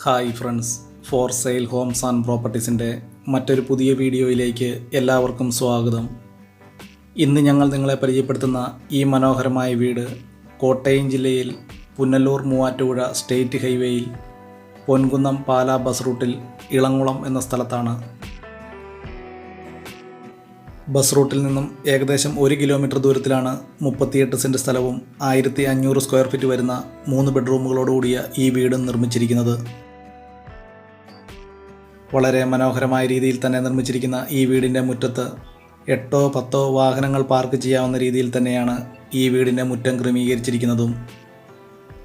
Hi friends, for sale homes and പ്രോപ്പർട്ടീസിൻ്റെ മറ്റൊരു പുതിയ വീഡിയോയിലേക്ക് എല്ലാവർക്കും സ്വാഗതം. ഇന്ന് ഞങ്ങൾ നിങ്ങളെ പരിചയപ്പെടുത്തുന്ന ഈ മനോഹരമായ വീട് കോട്ടയം ജില്ലയിൽ പുനലൂർ മൂവാറ്റുപുഴ സ്റ്റേറ്റ് ഹൈവേയിൽ പൊൻകുന്നം പാലാ ബസ് റൂട്ടിൽ ഇളംകുളം എന്ന സ്ഥലത്താണ്. ബസ് റൂട്ടിൽ നിന്നും ഏകദേശം 1 കിലോമീറ്റർ ദൂരത്തിലാണ് 38 സെൻറ്റ് സ്ഥലവും 1500 സ്ക്വയർ ഫീറ്റ് വരുന്ന 3 ബെഡ്റൂമുകളോടുകൂടിയ ഈ വീട് നിർമ്മിച്ചിരിക്കുന്നത്. വളരെ മനോഹരമായ രീതിയിൽ തന്നെ നിർമ്മിച്ചിരിക്കുന്ന ഈ വീടിൻ്റെ മുറ്റത്ത് 8-10 വാഹനങ്ങൾ പാർക്ക് ചെയ്യാവുന്ന രീതിയിൽ തന്നെയാണ് ഈ വീടിൻ്റെ മുറ്റം ക്രമീകരിച്ചിരിക്കുന്നതും.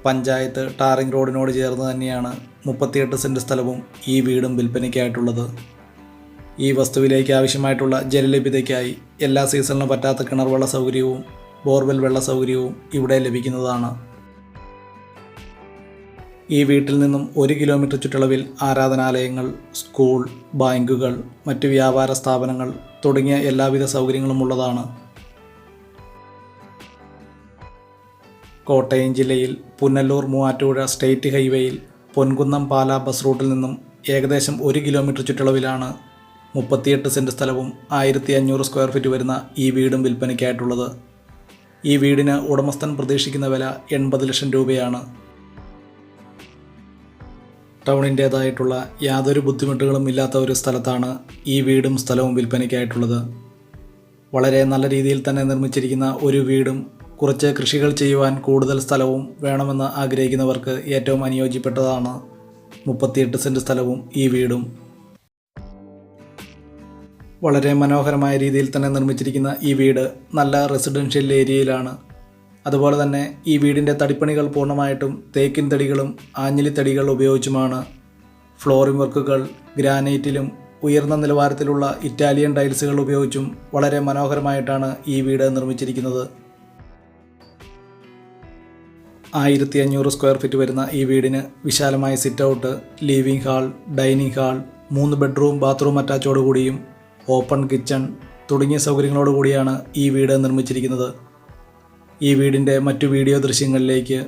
പഞ്ചായത്ത് ടാറിംഗ് റോഡിനോട് ചേർന്ന് തന്നെയാണ് 38 സെൻറ്റ് സ്ഥലവും ഈ വീടും വിൽപ്പനയ്ക്കായിട്ടുള്ളത്. ഈ വസ്തുവിലേക്ക് ആവശ്യമായിട്ടുള്ള ജലലഭ്യതയ്ക്കായി എല്ലാ സീസണിലും പറ്റാത്ത കിണർ വെള്ള സൗകര്യവും ബോർവെൽ വെള്ള സൗകര്യവും ഇവിടെ ലഭിക്കുന്നതാണ്. ഈ വീട്ടിൽ നിന്നും 1 കിലോമീറ്റർ ചുറ്റളവിൽ ആരാധനാലയങ്ങൾ, സ്കൂൾ, ബാങ്കുകൾ, മറ്റ് വ്യാപാര സ്ഥാപനങ്ങൾ തുടങ്ങിയ എല്ലാവിധ സൗകര്യങ്ങളും ഉള്ളതാണ്. കോട്ടയം ജില്ലയിൽ പുനലൂർ മൂവാറ്റുപുഴ സ്റ്റേറ്റ് ഹൈവേയിൽ പൊൻകുന്നം പാലാ ബസ് റൂട്ടിൽ നിന്നും ഏകദേശം 1 കിലോമീറ്റർ ചുറ്റളവിലാണ് 38 സെൻറ്റ് സ്ഥലവും 1500 സ്ക്വയർ ഫീറ്റ് വരുന്ന ഈ വീടും വിൽപ്പനയ്ക്കായിട്ടുള്ളത്. ഈ വീടിന് ഉടമസ്ഥൻ പ്രതീക്ഷിക്കുന്ന വില 80 ലക്ഷം രൂപയാണ്. ടൗണിൻ്റേതായിട്ടുള്ള യാതൊരു ബുദ്ധിമുട്ടുകളും ഇല്ലാത്ത ഒരു സ്ഥലത്താണ് ഈ വീടും സ്ഥലവും വിൽപ്പനയ്ക്കായിട്ടുള്ളത്. വളരെ നല്ല രീതിയിൽ തന്നെ നിർമ്മിച്ചിരിക്കുന്ന ഒരു വീടും കുറച്ച് കൃഷികൾ ചെയ്യുവാൻ കൂടുതൽ സ്ഥലവും വേണമെന്ന് ആഗ്രഹിക്കുന്നവർക്ക് ഏറ്റവും അനുയോജ്യപ്പെട്ടതാണ് 38 സെൻറ്റ് സ്ഥലവും ഈ വീടും. വളരെ മനോഹരമായ രീതിയിൽ തന്നെ നിർമ്മിച്ചിരിക്കുന്ന ഈ വീട് നല്ല റെസിഡൻഷ്യൽ ഏരിയയിലാണ്. അതുപോലെ തന്നെ ഈ വീടിൻ്റെ തടിപ്പണികൾ പൂർണ്ണമായിട്ടും തേക്കിൻ തടികളും ആഞ്ഞിലിത്തടികൾ ഉപയോഗിച്ചുമാണ്. ഫ്ലോറിംഗ് വർക്കുകൾ ഗ്രാനൈറ്റിലും ഉയർന്ന നിലവാരത്തിലുള്ള ഇറ്റാലിയൻ ടൈൽസുകൾ ഉപയോഗിച്ചും വളരെ മനോഹരമായിട്ടാണ് ഈ വീട് നിർമ്മിച്ചിരിക്കുന്നത്. 1500 സ്ക്വയർ ഫീറ്റ് വരുന്ന ഈ വീടിന് വിശാലമായ sit out, living hall, dining hall, 3 bedroom bathroom അറ്റാച്ചോടുകൂടിയും ഓപ്പൺ കിച്ചൺ തുടങ്ങിയ സൗകര്യങ്ങളോടുകൂടിയാണ് ഈ വീട് നിർമ്മിച്ചിരിക്കുന്നത്. ഈ വീടിൻ്റെ മറ്റു വീഡിയോ ദൃശ്യങ്ങളിലേക്ക്